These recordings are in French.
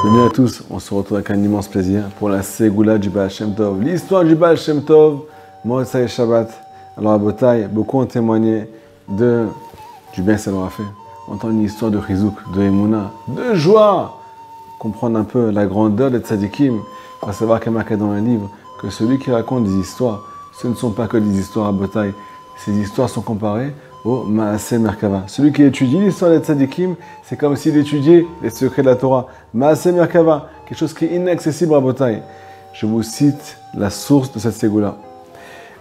Bienvenue à tous, on se retrouve avec un immense plaisir pour la Ségoula du Baal Shem Tov. L'histoire du Baal Shem Tov, Motsei Shabbat. Alors à Botaï, beaucoup ont témoigné du bien que ça leur a fait. Entendre une histoire de Chizouk, de Emouna, de joie. Comprendre un peu la grandeur des tzadikim. On va savoir qu'il y a marqué dans un livre que celui qui raconte des histoires, ce ne sont pas que des histoires à Botaï. Ces histoires sont comparées au Maaseh Merkava. Celui qui étudie l'histoire des tzadikim, c'est comme s'il étudiait les secrets de la Torah. Maaseh Merkava, quelque chose qui est inaccessible à Botaï. Je vous cite la source de cette ségoula.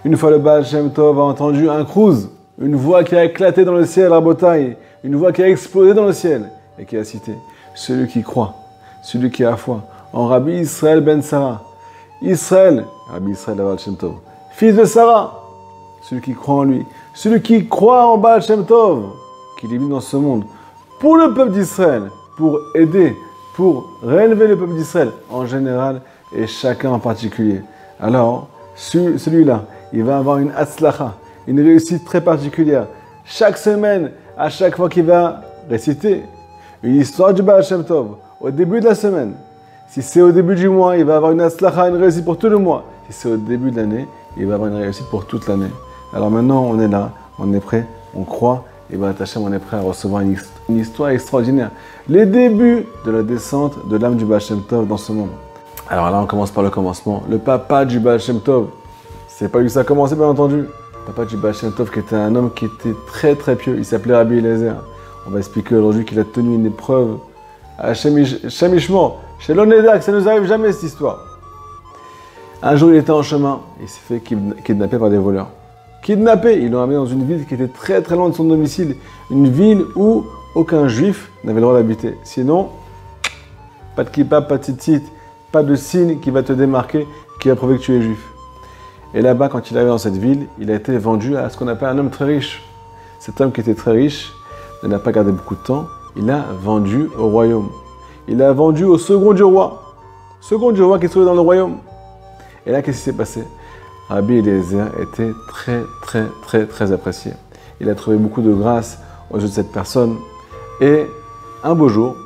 Une fois le Baal Shem Tov a entendu un krouz, une voix qui a éclaté dans le ciel à Botaï, une voix qui a explosé dans le ciel et qui a cité celui qui croit, celui qui a foi en Rabbi Israël ben Sarah. Israël, Rabbi Israël Baal Shem Tov, fils de Sarah, celui qui croit en lui, celui qui croit en Baal Shem Tov, qu'il est venu dans ce monde pour le peuple d'Israël, pour aider, pour réélever le peuple d'Israël en général et chacun en particulier. Alors, celui-là, il va avoir une hatzlacha, une réussite très particulière. Chaque semaine, à chaque fois qu'il va réciter une histoire du Baal Shem Tov, au début de la semaine. Si c'est au début du mois, il va avoir une hatzlacha, une réussite pour tout le mois. Si c'est au début de l'année, il va avoir une réussite pour toute l'année. Alors maintenant, on est là, on est prêt, on croit, et bien Hachem, on est prêt à recevoir une histoire extraordinaire. Les débuts de la descente de l'âme du Baal Shem Tov dans ce monde. Alors là, on commence par le commencement. Le papa du Baal Shem Tov, c'est pas lui que ça a commencé, bien entendu. Le papa du Baal Shem Tov, qui était un homme qui était très très pieux, il s'appelait Rabbi Eliezer. On va expliquer aujourd'hui qu'il a tenu une épreuve à Shemishmo, chez l'Onedak, ça ne nous arrive jamais cette histoire. Un jour, il était en chemin, il s'est fait kidnapper par des voleurs. Kidnappé, ils l'ont amené dans une ville qui était très très loin de son domicile, une ville où aucun juif n'avait le droit d'habiter. Sinon, pas de kippa, pas de tzitzit, pas de signe qui va te démarquer, qui va prouver que tu es juif. Et là-bas, quand il arrive dans cette ville, il a été vendu à ce qu'on appelle un homme très riche. Cet homme qui était très riche ne n'a pas gardé beaucoup de temps, il a vendu au royaume. Il a vendu au second du roi qui se trouvait dans le royaume. Et là, qu'est-ce qui s'est passé? Rabbi Eliezer était très apprécié. Il a trouvé beaucoup de grâce aux yeux de cette personne. Et un beau jour,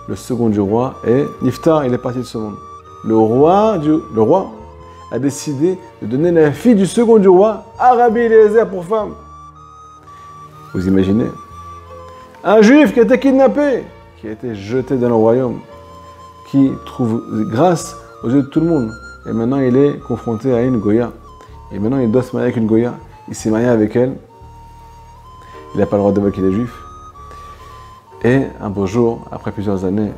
le second du roi est Niftar, il est parti de ce monde. Le roi a décidé de donner la fille du second du roi à Rabbi Eliezer pour femme. Vous imaginez? Un juif qui a été kidnappé, qui a été jeté dans le royaume, qui trouve grâce aux yeux de tout le monde. Et maintenant, il est confronté à une Goya. Et maintenant, il doit se marier avec une Goya. Il s'est marié avec elle. Il n'a pas le droit de voir qu'il est juif. Et un beau jour, après plusieurs années,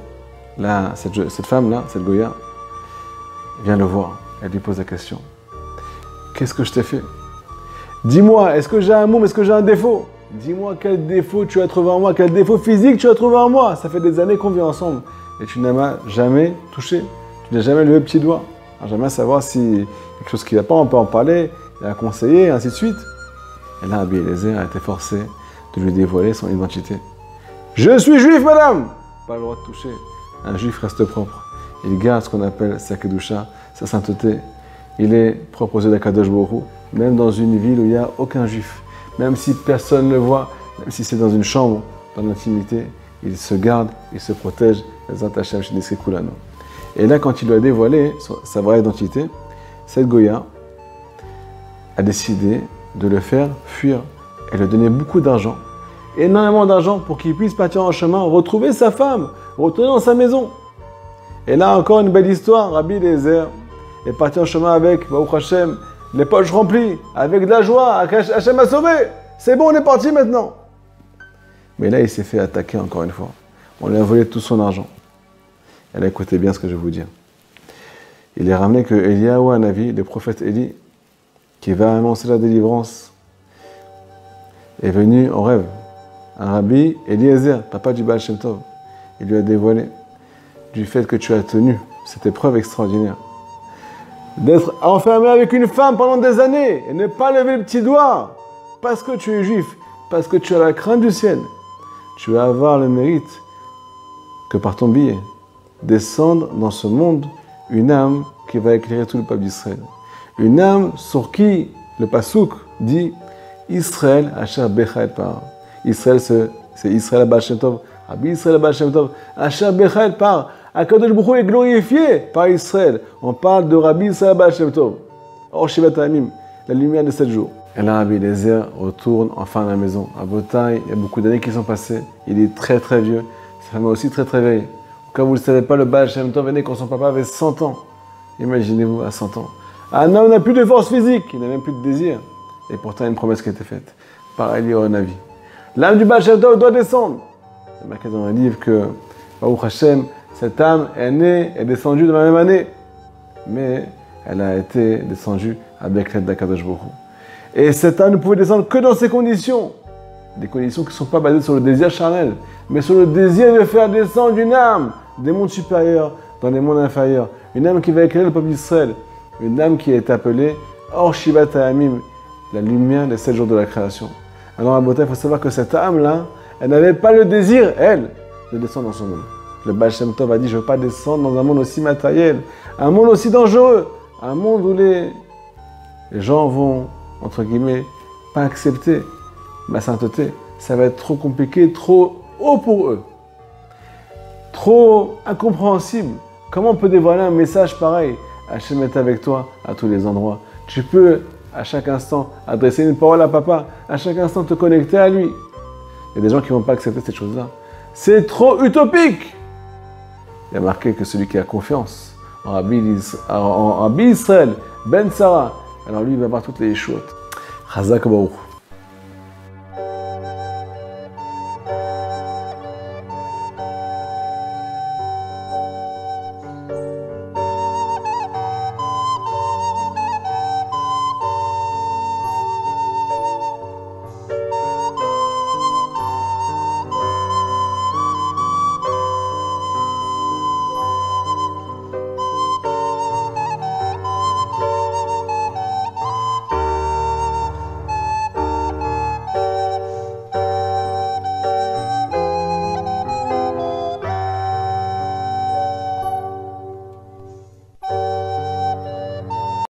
là, cette femme-là, cette Goya, vient le voir. Elle lui pose la question. Qu'est-ce que je t'ai fait? Dis-moi, est-ce que j'ai un moum, est-ce que j'ai un défaut? Dis-moi quel défaut tu as trouvé en moi, quel défaut physique tu as trouvé en moi. Ça fait des années qu'on vit ensemble. Et tu ne m'as jamais touché. Tu n'as jamais levé le petit doigt. J'aimerais savoir si quelque chose qui ne va pas, on peut en parler, il a conseillé, ainsi de suite. Et là, Rabbi Eliezer a été forcé de lui dévoiler son identité. Je suis juif, madame! Pas le droit de toucher. Un juif reste propre. Il garde ce qu'on appelle sa kedusha, sa sainteté. Il est propre aux yeux d'Akadosh Baruch Hu, même dans une ville où il n'y a aucun juif. Même si personne ne le voit, même si c'est dans une chambre, dans l'intimité, il se garde, il se protège. Et là, quand il lui a dévoilé sa vraie identité, cette Goya a décidé de le faire fuir. Elle lui a donné beaucoup d'argent, énormément d'argent pour qu'il puisse partir en chemin, retrouver sa femme, retourner dans sa maison. Et là, encore une belle histoire, Rabbi Eliezer est parti en chemin avec, Baruch Hashem, les poches remplies, avec de la joie, Hashem a sauvé. C'est bon, on est parti maintenant. Mais là, il s'est fait attaquer encore une fois. On lui a volé tout son argent. Et là, écoutez bien ce que je vais vous dire. Il est ramené que Eliyahu Hanavi, le prophète Élie, qui va annoncer la délivrance, est venu en rêve. Un Rabbi Eliezer, papa du Baal Shem Tov, il lui a dévoilé du fait que tu as tenu cette épreuve extraordinaire. D'être enfermé avec une femme pendant des années et ne pas lever le petit doigt parce que tu es juif, parce que tu as la crainte du ciel. Tu vas avoir le mérite que par ton billet, descendre dans ce monde une âme qui va éclairer tout le peuple d'Israël. Une âme sur qui le Passouk dit Israël Asher Becha et Par. Israël, c'est Israël Baal Shem Tov, Rabbi Israël Baal Shem Tov, Asher Becha et Par, Akadosh Baruch Hu est glorifié par Israël. On parle de Rabbi Israël Baal Shem Tov. Or Shivat Hayamim, la lumière de 7 jours. Et là, Rabbi Eliezer retourne enfin à la maison. À Botaï, il y a beaucoup d'années qui sont passées. Il est très très vieux. Sa femme est aussi très très vieille. Comme vous ne le savez pas, le Baal Shem Tov est né quand son papa avait 100 ans. Imaginez-vous, à 100 ans. Un homme n'a plus de force physique, il n'a même plus de désir. Et pourtant, il y a une promesse qui a été faite par Eli Navi. L'âme du Baal Shem Tov doit descendre. Il est marqué dans un livre que, Baruch Hashem, cette âme est née et descendue dans la même année. Mais elle a été descendue avec l'aide d'Akadosh Baruch Hu. Et cette âme ne pouvait descendre que dans ces conditions. Des conditions qui ne sont pas basées sur le désir charnel, mais sur le désir de faire descendre une âme des mondes supérieurs dans les mondes inférieurs. Une âme qui va éclairer le peuple d'Israël. Une âme qui est appelée Or Shivat Hayamim, la lumière des 7 jours de la création. Alors à Botaï, il faut savoir que cette âme-là, elle n'avait pas le désir, elle, de descendre dans son monde. Le Baal Shem Tov a dit, je ne veux pas descendre dans un monde aussi matériel, un monde aussi dangereux, un monde où les gens vont, entre guillemets, pas accepter ma sainteté. Ça va être trop compliqué, trop haut pour eux, trop incompréhensible. Comment on peut dévoiler un message pareil? Hachem est avec toi à tous les endroits. Tu peux à chaque instant adresser une parole à papa, à chaque instant te connecter à lui. Il y a des gens qui ne vont pas accepter cette chose-là. C'est trop utopique. Il y a marqué que celui qui a confiance en Rabbi Israël, Ben Sarah, alors lui il va avoir toutes les échouettes. Chazak Baruch.